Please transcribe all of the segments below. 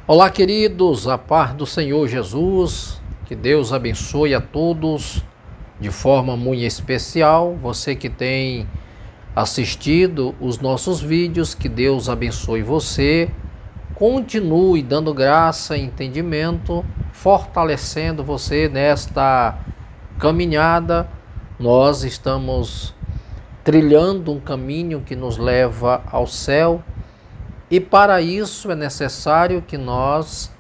Olá, queridos, a paz do Senhor Jesus, que Deus abençoe a todos de forma muito especial. Você que tem assistido os nossos vídeos, que Deus abençoe você, continue dando graça e entendimento, fortalecendo você nesta caminhada. Nós estamos trilhando um caminho que nos leva ao céu. E para isso é necessário que nós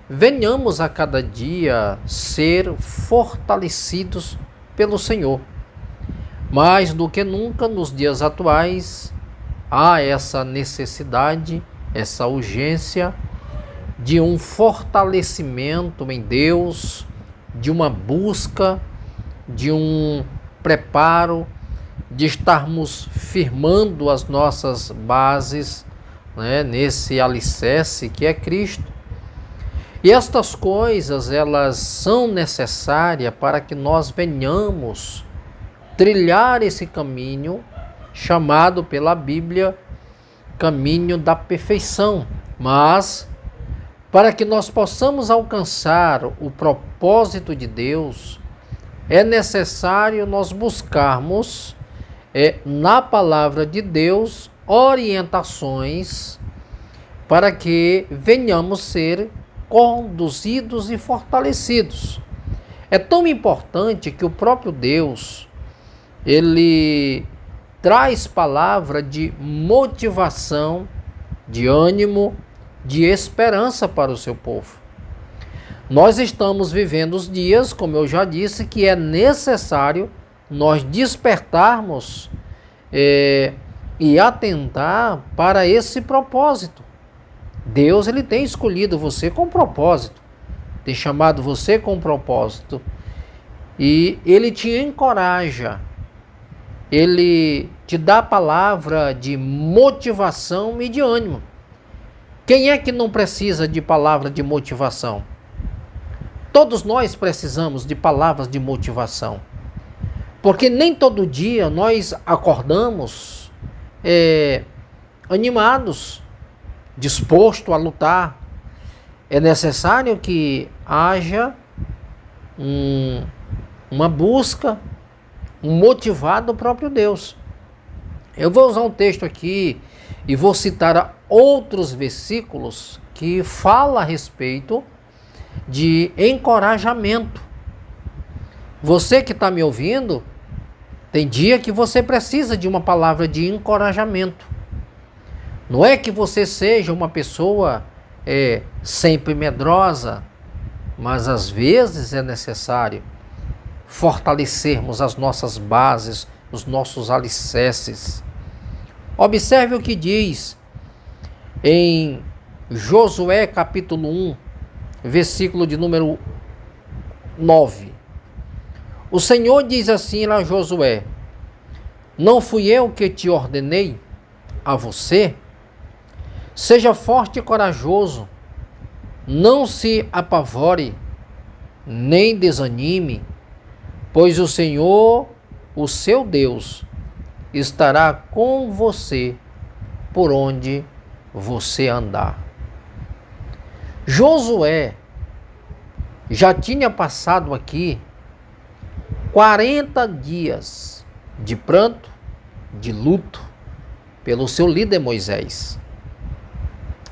venhamos a cada dia ser fortalecidos pelo Senhor. Mais do que nunca nos dias atuais, há essa necessidade, essa urgência de um fortalecimento em Deus, de uma busca, de um preparo, de estarmos firmando as nossas bases, nesse alicerce que é Cristo. E estas coisas, elas são necessárias para que nós venhamos trilhar esse caminho chamado pela Bíblia caminho da perfeição. Mas para que nós possamos alcançar o propósito de Deus, é necessário nós buscarmos na palavra de Deus orientações para que venhamos ser conduzidos e fortalecidos. É tão importante que o próprio Deus, ele traz palavra de motivação, de ânimo, de esperança para o seu povo. Nós estamos vivendo os dias, como eu já disse, que é necessário nós despertarmos e atentar para esse propósito. Deus, ele tem escolhido você com propósito, tem chamado você com propósito, e ele te encoraja, ele te dá palavra de motivação e de ânimo. Quem é que não precisa de palavra de motivação? Todos nós precisamos de palavras de motivação, porque nem todo dia nós acordamos animados, disposto a lutar. É necessário que haja uma busca, um motivado do próprio Deus. Eu vou usar um texto aqui e vou citar outros versículos que falam a respeito de encorajamento. Você que está me ouvindo, tem dia que você precisa de uma palavra de encorajamento. Não é que você seja uma pessoa sempre medrosa, mas às vezes é necessário fortalecermos as nossas bases, os nossos alicerces. Observe o que diz em Josué capítulo 1, versículo de número 9. O Senhor diz assim a Josué: não fui eu que te ordenei a você? Seja forte e corajoso, não se apavore, nem desanime, pois o Senhor, o seu Deus, estará com você por onde você andar. Josué já tinha passado aqui 40 dias de pranto, de luto, pelo seu líder Moisés.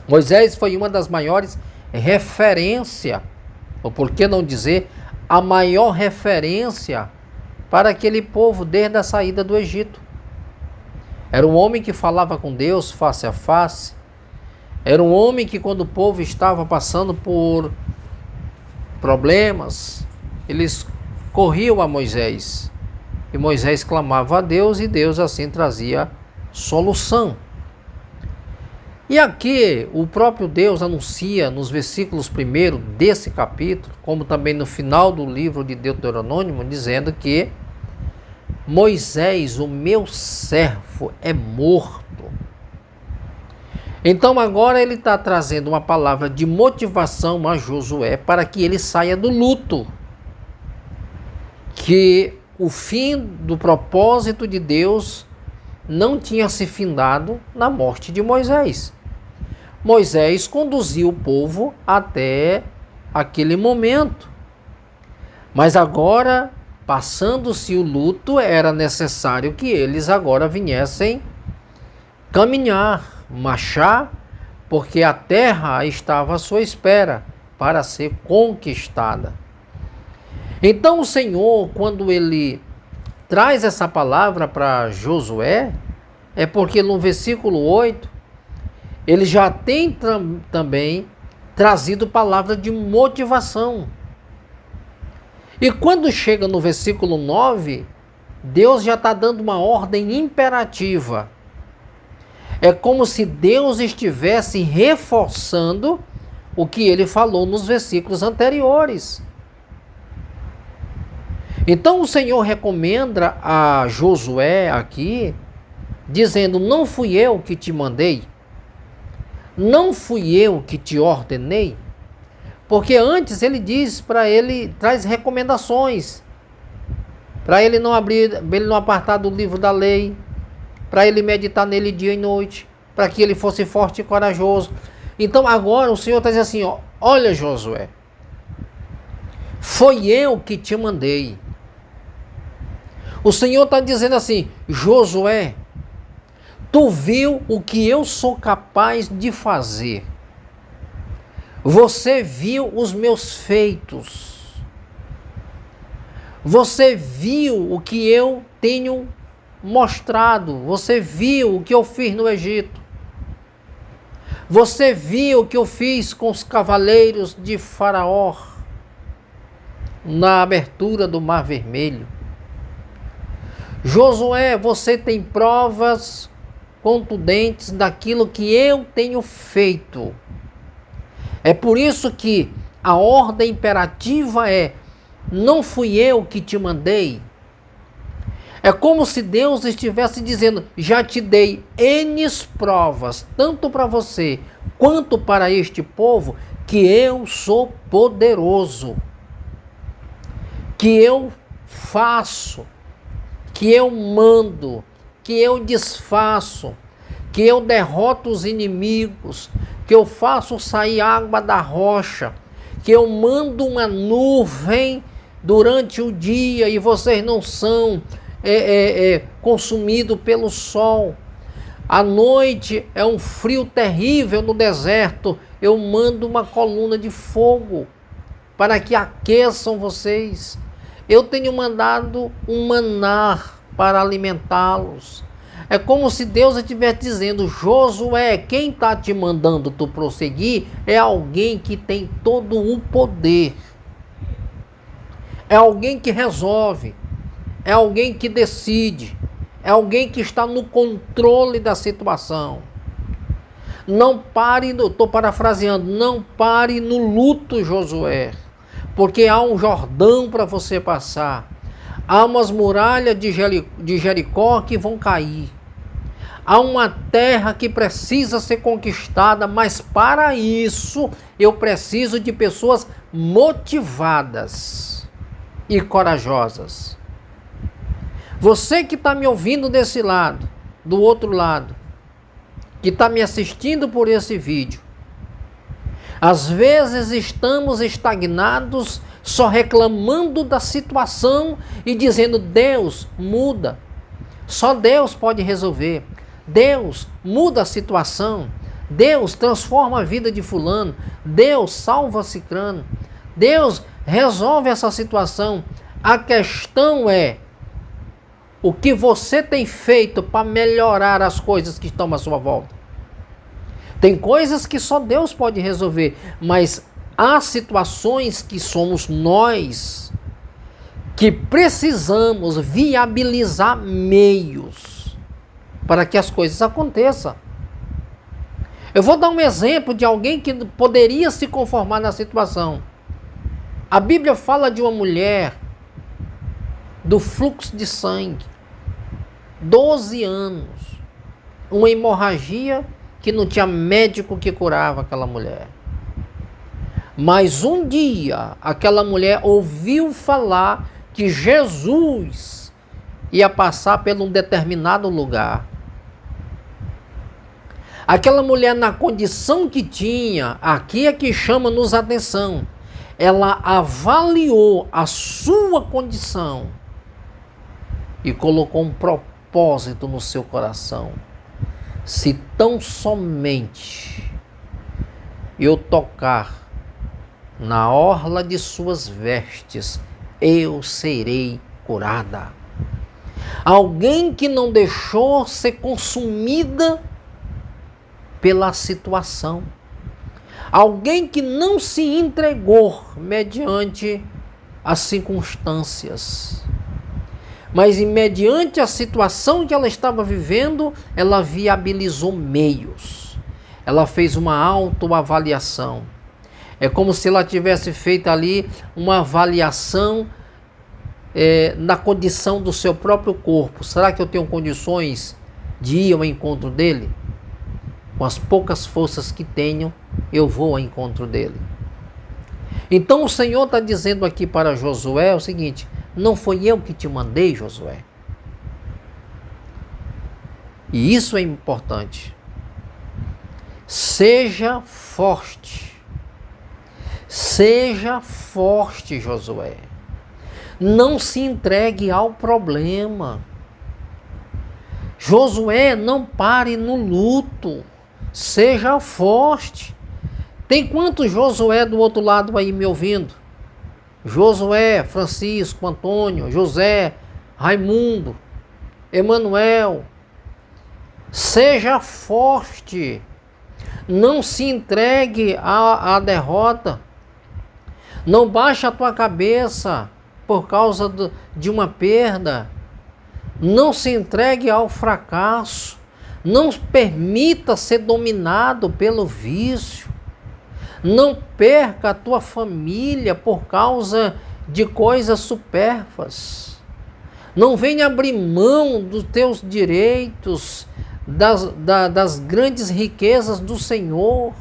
Moisés foi uma das maiores referências, ou por que não dizer, a maior referência para aquele povo desde a saída do Egito. Era um homem que falava com Deus face a face. Era um homem que, quando o povo estava passando por problemas, eles corriam a Moisés. E Moisés clamava a Deus e Deus assim trazia solução. E aqui o próprio Deus anuncia nos versículos 1 desse capítulo, como também no final do livro de Deuteronômio, dizendo que Moisés, o meu servo, é morto. Então agora ele está trazendo uma palavra de motivação a Josué para que ele saia do luto que o fim do propósito de Deus não tinha se findado na morte de Moisés. Moisés conduziu o povo até aquele momento. Mas agora, passando-se o luto, era necessário que eles agora viessem caminhar, marchar, porque a terra estava à sua espera para ser conquistada. Então o Senhor, quando ele traz essa palavra para Josué, é porque no versículo 8, ele já tem também trazido palavra de motivação. E quando chega no versículo 9, Deus já está dando uma ordem imperativa. É como se Deus estivesse reforçando o que ele falou nos versículos anteriores. Então o Senhor recomenda a Josué aqui, dizendo: não fui eu que te mandei, não fui eu que te ordenei, porque antes ele diz para ele, traz recomendações, para ele não apartar do livro da lei, para ele meditar nele dia e noite, para que ele fosse forte e corajoso. Então agora o Senhor está dizendo assim: olha Josué, foi eu que te mandei. O Senhor está dizendo assim: Josué, tu viu o que eu sou capaz de fazer. Você viu os meus feitos. Você viu o que eu tenho mostrado. Você viu o que eu fiz no Egito. Você viu o que eu fiz com os cavaleiros de Faraó na abertura do Mar Vermelho. Josué, você tem provas contundentes daquilo que eu tenho feito. É por isso que a ordem imperativa é: não fui eu que te mandei. É como se Deus estivesse dizendo: já te dei N provas, tanto para você quanto para este povo, que eu sou poderoso, que eu faço, que eu mando, que eu desfaço, que eu derroto os inimigos, que eu faço sair água da rocha, que eu mando uma nuvem durante o dia e vocês não são consumidos pelo sol. À noite é um frio terrível no deserto, eu mando uma coluna de fogo para que aqueçam vocês. Eu tenho mandado um maná para alimentá-los. É como se Deus estivesse dizendo: Josué, quem está te mandando tu prosseguir é alguém que tem todo o poder. É alguém que resolve. É alguém que decide. É alguém que está no controle da situação. Não pare, estou parafraseando, não pare no luto, Josué, porque há um Jordão para você passar. Há umas muralhas de Jericó que vão cair. Há uma terra que precisa ser conquistada, mas para isso eu preciso de pessoas motivadas e corajosas. Você que está me ouvindo desse lado, do outro lado, que está me assistindo por esse vídeo, às vezes estamos estagnados, só reclamando da situação e dizendo: Deus, muda. Só Deus pode resolver. Deus, muda a situação. Deus, transforma a vida de fulano. Deus, salva cicrano. Deus, resolve essa situação. A questão é: o que você tem feito para melhorar as coisas que estão à sua volta? Tem coisas que só Deus pode resolver, mas há situações que somos nós que precisamos viabilizar meios para que as coisas aconteçam. Eu vou dar um exemplo de alguém que poderia se conformar na situação. A Bíblia fala de uma mulher do fluxo de sangue, 12 anos, uma hemorragia que não tinha médico que curava aquela mulher. Mas um dia aquela mulher ouviu falar que Jesus ia passar por um determinado lugar. Aquela mulher, na condição que tinha, aqui é que chama-nos a atenção, ela avaliou a sua condição e colocou um propósito no seu coração. Se tão somente eu tocar na orla de suas vestes, eu serei curada. Alguém que não deixou ser consumida pela situação. Alguém que não se entregou mediante as circunstâncias. Mas mediante a situação que ela estava vivendo, ela viabilizou meios. Ela fez uma autoavaliação. É como se ela tivesse feito ali uma avaliação na condição do seu próprio corpo. Será que eu tenho condições de ir ao encontro dele? Com as poucas forças que tenho, eu vou ao encontro dele. Então o Senhor está dizendo aqui para Josué o seguinte: não foi eu que te mandei, Josué. E isso é importante. Seja forte. Seja forte, Josué. Não se entregue ao problema. Josué, não pare no luto. Seja forte. Tem quantos Josué do outro lado aí me ouvindo? Josué, Francisco, Antônio, José, Raimundo, Emanuel. Seja forte. Não se entregue à derrota. Não baixe a tua cabeça por causa de uma perda. Não se entregue ao fracasso. Não permita ser dominado pelo vício. Não perca a tua família por causa de coisas supérfluas. Não venha abrir mão dos teus direitos, das grandes riquezas do Senhor,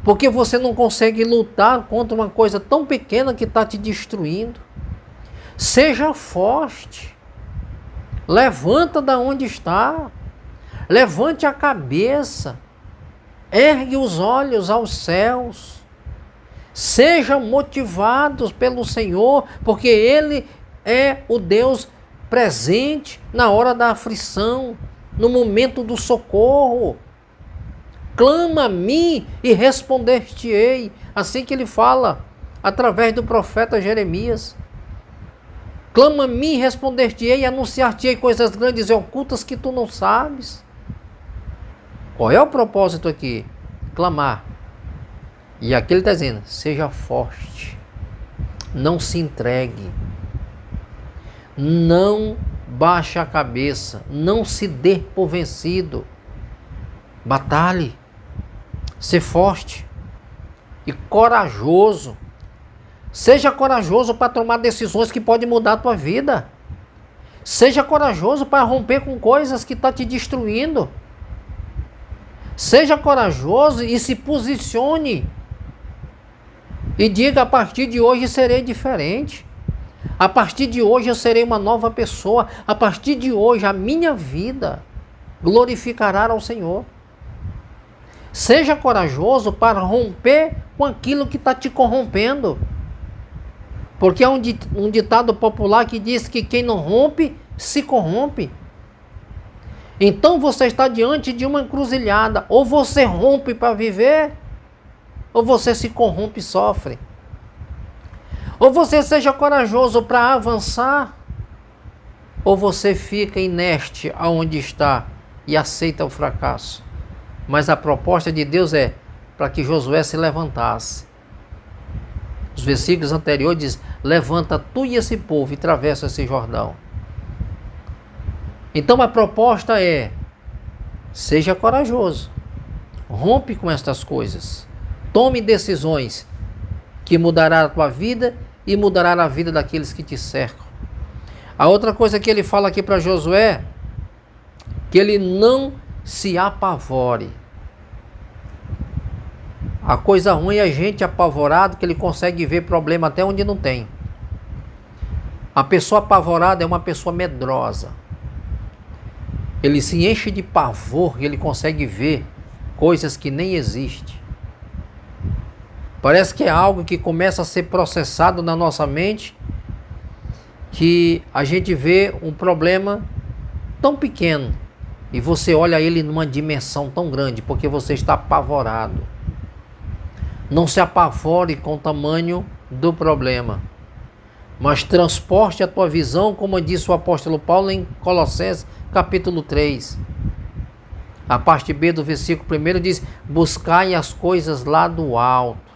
porque você não consegue lutar contra uma coisa tão pequena que está te destruindo. Seja forte. Levanta da onde está. Levante a cabeça. Ergue os olhos aos céus. Sejam motivados pelo Senhor, porque Ele é o Deus presente na hora da aflição, no momento do socorro. Clama a mim e responder-te-ei. Assim que Ele fala através do profeta Jeremias. Clama a mim e responder-te-ei e anunciar-te-ei coisas grandes e ocultas que tu não sabes. Qual é o propósito aqui? Clamar. E aqui ele está dizendo: seja forte. Não se entregue. Não baixe a cabeça. Não se dê por vencido. Batalhe. Ser forte e corajoso. Seja corajoso para tomar decisões que podem mudar a tua vida. Seja corajoso para romper com coisas que estão te destruindo. Seja corajoso e se posicione. E diga: a partir de hoje serei diferente. A partir de hoje eu serei uma nova pessoa. A partir de hoje a minha vida glorificará ao Senhor. Seja corajoso para romper com aquilo que está te corrompendo. Porque há um ditado popular que diz que quem não rompe, se corrompe. Então você está diante de uma encruzilhada. Ou você rompe para viver, ou você se corrompe e sofre. Ou você seja corajoso para avançar, ou você fica inerte aonde está e aceita o fracasso. Mas a proposta de Deus é para que Josué se levantasse. Os versículos anteriores dizem: levanta tu e esse povo e atravessa esse Jordão. Então a proposta é: seja corajoso, rompe com estas coisas, tome decisões que mudará a tua vida e mudará a vida daqueles que te cercam. A outra coisa que ele fala aqui para Josué, que ele não se apavore. A coisa ruim é a gente apavorado, que ele consegue ver problema até onde não tem. A pessoa apavorada é uma pessoa medrosa. Ele se enche de pavor e ele consegue ver coisas que nem existem. Parece que é algo que começa a ser processado na nossa mente, que a gente vê um problema tão pequeno e você olha ele numa dimensão tão grande, porque você está apavorado. Não se apavore com o tamanho do problema, mas transporte a tua visão, como disse o apóstolo Paulo em Colossenses capítulo 3. A parte B do versículo 1 diz: buscai as coisas lá do alto.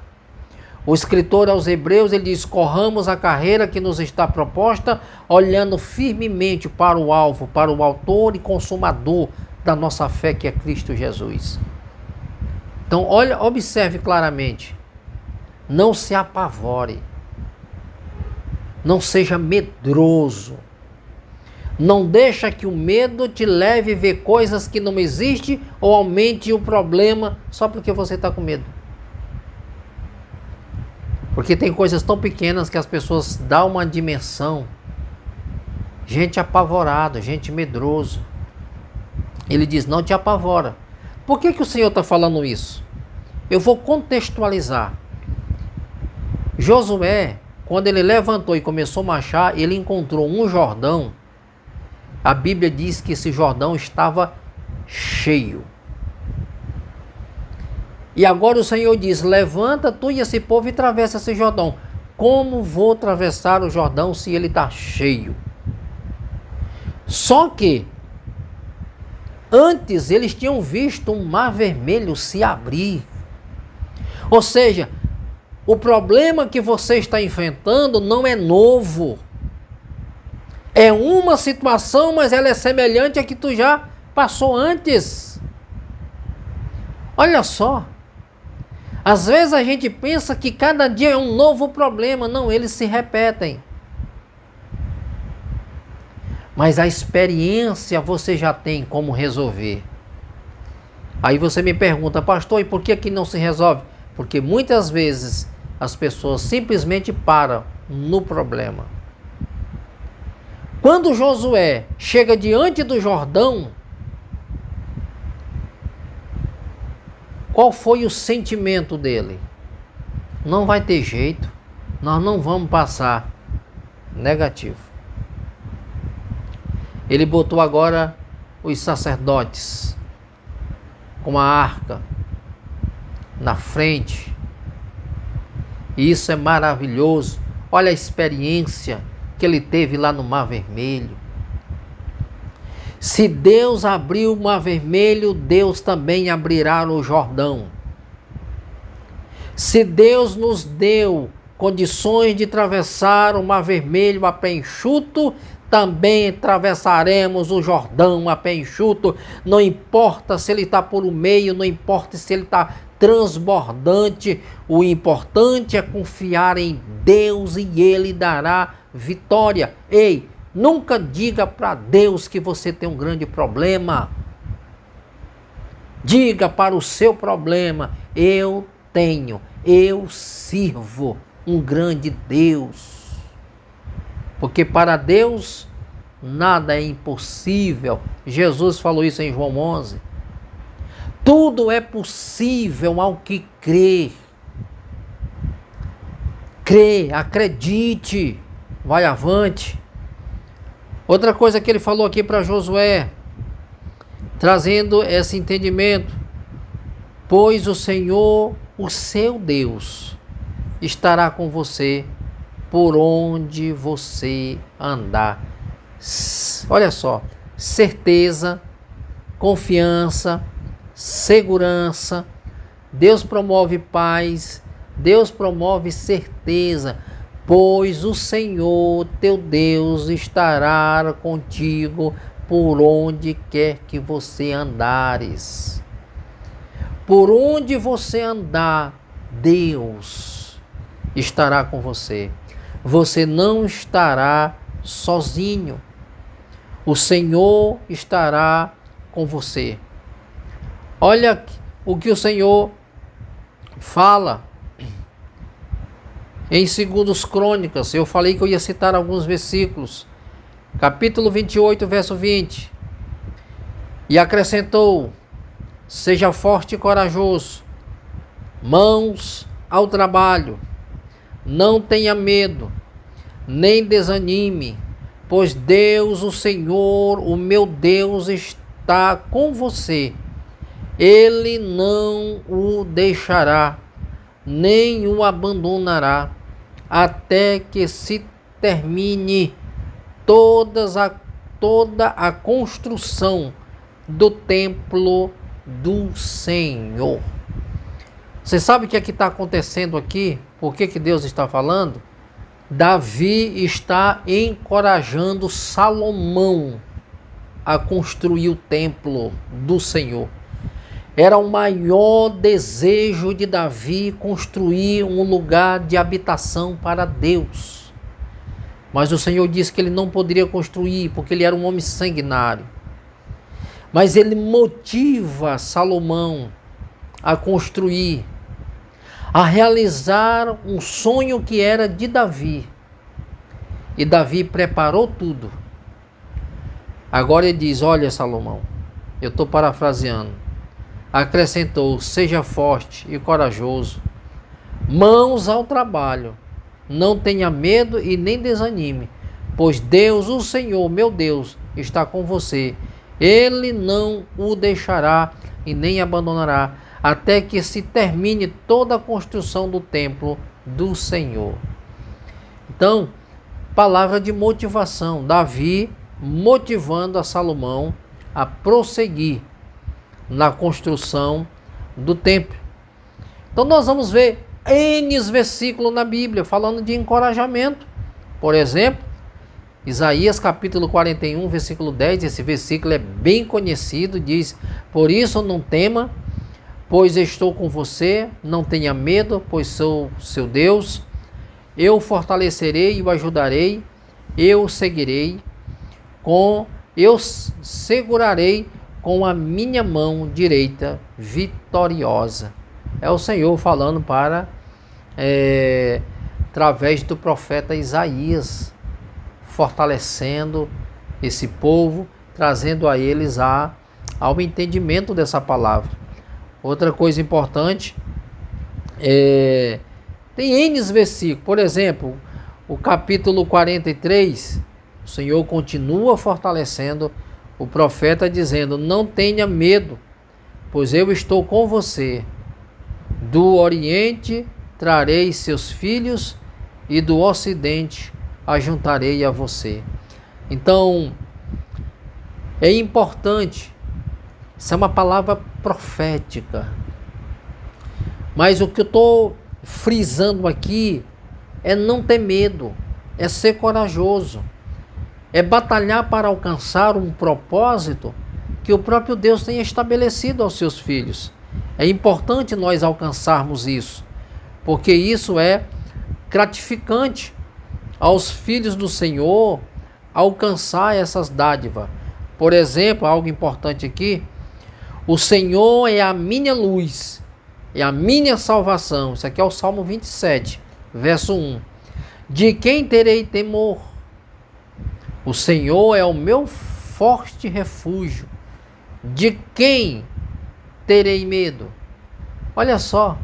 O escritor aos Hebreus, ele diz: corramos a carreira que nos está proposta, olhando firmemente para o alvo, para o autor e consumador da nossa fé, que é Cristo Jesus. Então, observe claramente. Não se apavore. Não seja medroso. Não deixa que o medo te leve a ver coisas que não existem ou aumente o problema só porque você está com medo. Porque tem coisas tão pequenas que as pessoas dão uma dimensão. Gente apavorada, gente medroso. Ele diz: não te apavora. Por que o Senhor está falando isso? Eu vou contextualizar. Josué, quando ele levantou e começou a marchar, ele encontrou um Jordão. A Bíblia diz que esse Jordão estava cheio. E agora o Senhor diz: levanta tu e esse povo e atravessa esse Jordão. Como vou atravessar o Jordão se ele está cheio? Só que antes eles tinham visto um mar vermelho se abrir. Ou seja, o problema que você está enfrentando não é novo. É uma situação, mas ela é semelhante à que tu já passou antes. Olha só. Às vezes a gente pensa que cada dia é um novo problema. Não, eles se repetem. Mas a experiência você já tem como resolver. Aí você me pergunta: pastor, e por que não se resolve? Porque muitas vezes as pessoas simplesmente param no problema. Quando Josué chega diante do Jordão, qual foi o sentimento dele? Não vai ter jeito, nós não vamos passar. Negativo. Ele botou agora os sacerdotes com a arca na frente. E isso é maravilhoso. Olha a experiência que ele teve lá no Mar Vermelho. Se Deus abriu o Mar Vermelho, Deus também abrirá o Jordão. Se Deus nos deu condições de atravessar o Mar Vermelho a pé enxuto, também atravessaremos o Jordão a pé enxuto. Não importa se ele está por o meio, não importa se ele está transbordante. O importante é confiar em Deus e Ele dará vitória. Ei, nunca diga para Deus que você tem um grande problema. Diga para o seu problema: eu sirvo um grande Deus. Porque para Deus nada é impossível. Jesus falou isso em João 11. Tudo é possível ao que crê. Crê, acredite, vai avante. Outra coisa que ele falou aqui para Josué, trazendo esse entendimento: pois o Senhor, o seu Deus, estará com você por onde você andar. Olha só, certeza, confiança, segurança. Deus promove paz, Deus promove certeza. Pois o Senhor teu Deus estará contigo por onde quer que você andares. Por onde você andar, Deus estará com você. Você não estará sozinho. O Senhor estará com você. Olha o que o Senhor fala Em 2 Crônicas, eu falei que eu ia citar alguns versículos. Capítulo 28, verso 20. E acrescentou: seja forte e corajoso, mãos ao trabalho, não tenha medo, nem desanime, pois Deus, o Senhor, o meu Deus, está com você. Ele não o deixará, nem o abandonará, até que se termine toda a construção do templo do Senhor. Você sabe o que é que está acontecendo aqui? Por que Deus está falando? Davi está encorajando Salomão a construir o templo do Senhor. Era o maior desejo de Davi construir um lugar de habitação para Deus. Mas o Senhor disse que ele não poderia construir, porque ele era um homem sanguinário. Mas ele motiva Salomão a construir, a realizar um sonho que era de Davi. E Davi preparou tudo. Agora ele diz: olha, Salomão, eu estou parafraseando. Acrescentou: seja forte e corajoso, mãos ao trabalho, não tenha medo e nem desanime, pois Deus, o Senhor, meu Deus, está com você. Ele não o deixará e nem abandonará, até que se termine toda a construção do templo do Senhor. Então, palavra de motivação, Davi motivando a Salomão a prosseguir na construção do templo. Então nós vamos ver N versículos na Bíblia falando de encorajamento. Por exemplo, Isaías capítulo 41, versículo 10, esse versículo é bem conhecido, diz: por isso não tema, pois estou com você, não tenha medo, pois sou seu Deus, eu o fortalecerei e o ajudarei, eu o seguirei, eu segurarei com a minha mão direita vitoriosa. É o Senhor falando através do profeta Isaías, fortalecendo esse povo, trazendo a eles ao entendimento dessa palavra. Outra coisa importante, tem N versículos, por exemplo, o capítulo 43, o Senhor continua fortalecendo o profeta dizendo: não tenha medo, pois eu estou com você. Do Oriente trarei seus filhos e do Ocidente ajuntarei a você. Então, é importante, isso é uma palavra profética, mas o que eu estou frisando aqui é não ter medo, é ser corajoso, é batalhar para alcançar um propósito que o próprio Deus tem estabelecido aos seus filhos. É importante nós alcançarmos isso, porque isso é gratificante aos filhos do Senhor alcançar essas dádivas. Por exemplo, algo importante aqui: o Senhor é a minha luz, é a minha salvação. Isso aqui é o Salmo 27, verso 1. De quem terei temor? O Senhor é o meu forte refúgio. De quem terei medo? Olha só,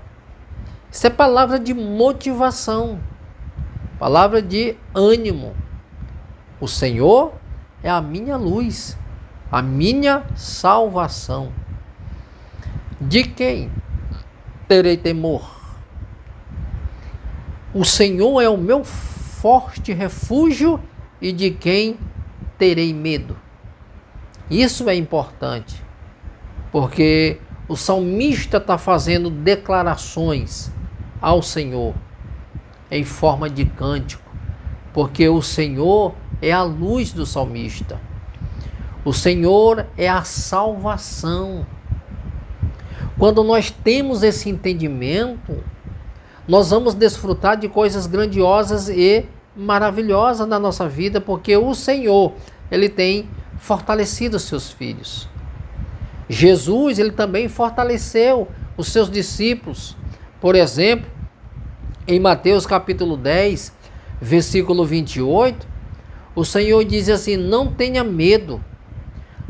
isso é palavra de motivação, palavra de ânimo. O Senhor é a minha luz, a minha salvação. De quem terei temor? O Senhor é o meu forte refúgio, e de quem terei medo? Isso é importante, porque o salmista está fazendo declarações ao Senhor em forma de cântico, porque o Senhor é a luz do salmista, o Senhor é a salvação. Quando nós temos esse entendimento, nós vamos desfrutar de coisas grandiosas e maravilhosas na nossa vida, porque o Senhor, Ele tem fortalecido os seus filhos. Jesus, Ele também fortaleceu os seus discípulos. Por exemplo, Em Mateus capítulo 10, versículo 28, o Senhor diz assim: não tenha medo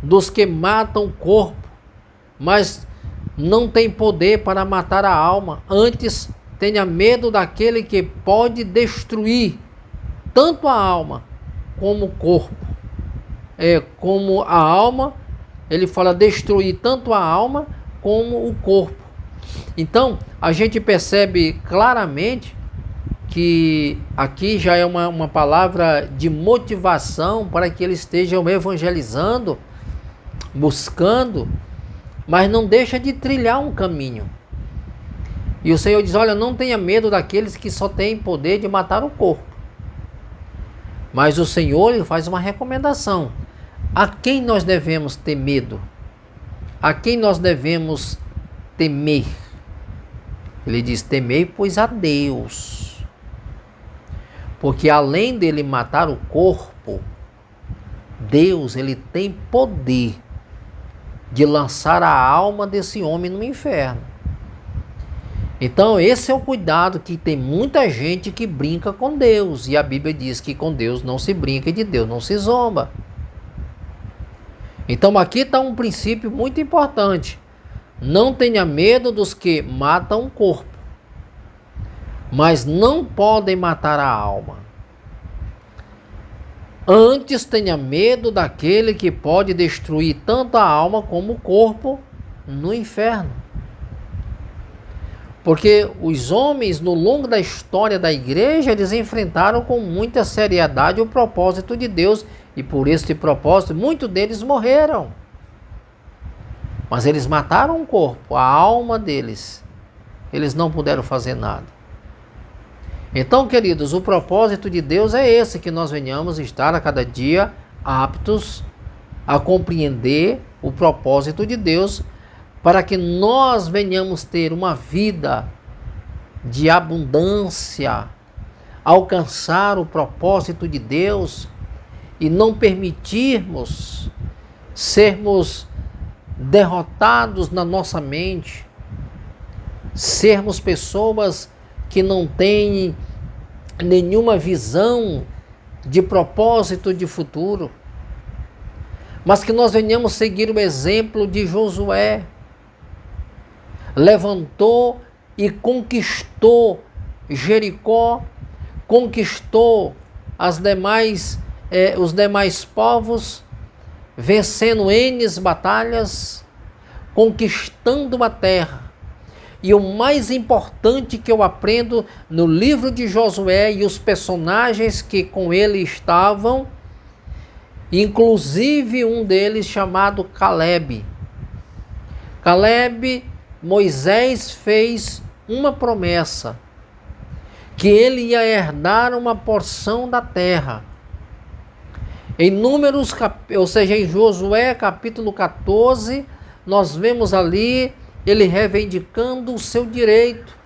dos que matam o corpo, mas não tem poder para matar a alma. Antes, tenha medo daquele que pode destruir tanto a alma como o corpo. Como a alma, ele fala destruir tanto a alma como o corpo. Então, a gente percebe claramente que aqui já é uma palavra de motivação para que eles estejam evangelizando, buscando, mas não deixa de trilhar um caminho. E o Senhor diz: olha, não tenha medo daqueles que só têm poder de matar o corpo. Mas o Senhor, ele faz uma recomendação. A quem nós devemos ter medo? A quem nós devemos temer? Ele diz: temei, pois, a Deus. Porque além dele matar o corpo, Deus, ele tem poder de lançar a alma desse homem no inferno. Então esse é o cuidado que tem muita gente que brinca com Deus. E a Bíblia diz que com Deus não se brinca e de Deus não se zomba. Então aqui está um princípio muito importante. Não tenha medo dos que matam o corpo, mas não podem matar a alma. Antes tenha medo daquele que pode destruir tanto a alma como o corpo no inferno. Porque os homens, no longo da história da igreja, eles enfrentaram com muita seriedade o propósito de Deus. E por este propósito, muitos deles morreram. Mas eles mataram o corpo, a alma deles. Eles não puderam fazer nada. Então, queridos, o propósito de Deus é esse, que nós venhamos estar a cada dia aptos a compreender o propósito de Deus, para que nós venhamos ter uma vida de abundância, alcançar o propósito de Deus e não permitirmos sermos derrotados na nossa mente, sermos pessoas que não têm nenhuma visão de propósito de futuro, mas que nós venhamos seguir o exemplo de Josué. Levantou e conquistou Jericó, conquistou os demais povos, vencendo N batalhas, conquistando a terra. E o mais importante que eu aprendo no livro de Josué e os personagens que com ele estavam, inclusive um deles chamado Caleb. Moisés fez uma promessa, que ele ia herdar uma porção da terra. Em em Josué capítulo 14, nós vemos ali ele reivindicando o seu direito,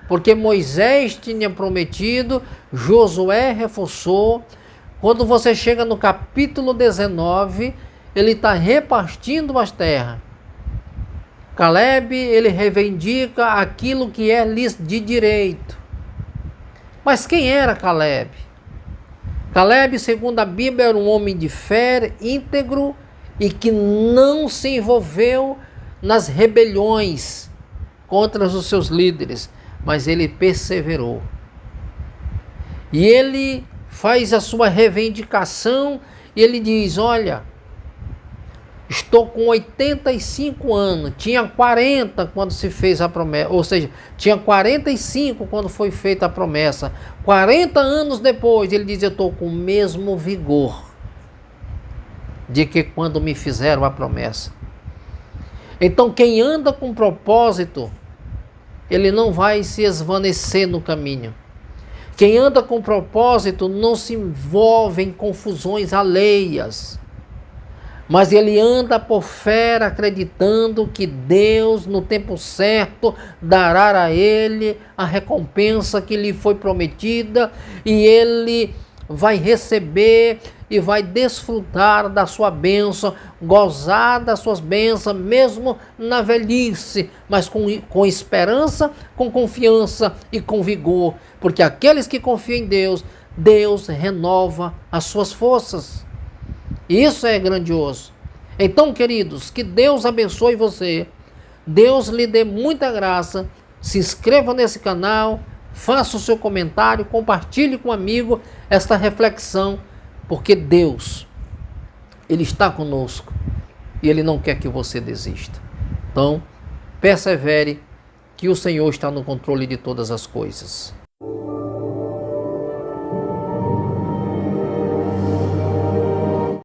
porque Moisés tinha prometido, Josué reforçou. Quando você chega no capítulo 19, ele está repartindo as terras. Caleb, ele reivindica aquilo que é lhes de direito. Mas quem era Caleb? Caleb, segundo a Bíblia, era um homem de fé, íntegro e que não se envolveu nas rebeliões contra os seus líderes, mas ele perseverou. E ele faz a sua reivindicação e ele diz: olha, estou com 85 anos, tinha 40 quando se fez a promessa, ou seja, tinha 45 quando foi feita a promessa. 40 anos depois, ele diz: eu estou com o mesmo vigor de que quando me fizeram a promessa. Então, quem anda com propósito, ele não vai se esvanecer no caminho. Quem anda com propósito não se envolve em confusões alheias, mas ele anda por fé, acreditando que Deus, no tempo certo, dará a ele a recompensa que lhe foi prometida, e ele vai receber e vai desfrutar da sua bênção, gozar das suas bênçãos, mesmo na velhice, mas com esperança, com confiança e com vigor, porque aqueles que confiam em Deus, Deus renova as suas forças. Isso é grandioso. Então, queridos, que Deus abençoe você, Deus lhe dê muita graça, se inscreva nesse canal, faça o seu comentário, compartilhe com um amigo esta reflexão, porque Deus, Ele está conosco e Ele não quer que você desista. Então, persevere, que o Senhor está no controle de todas as coisas.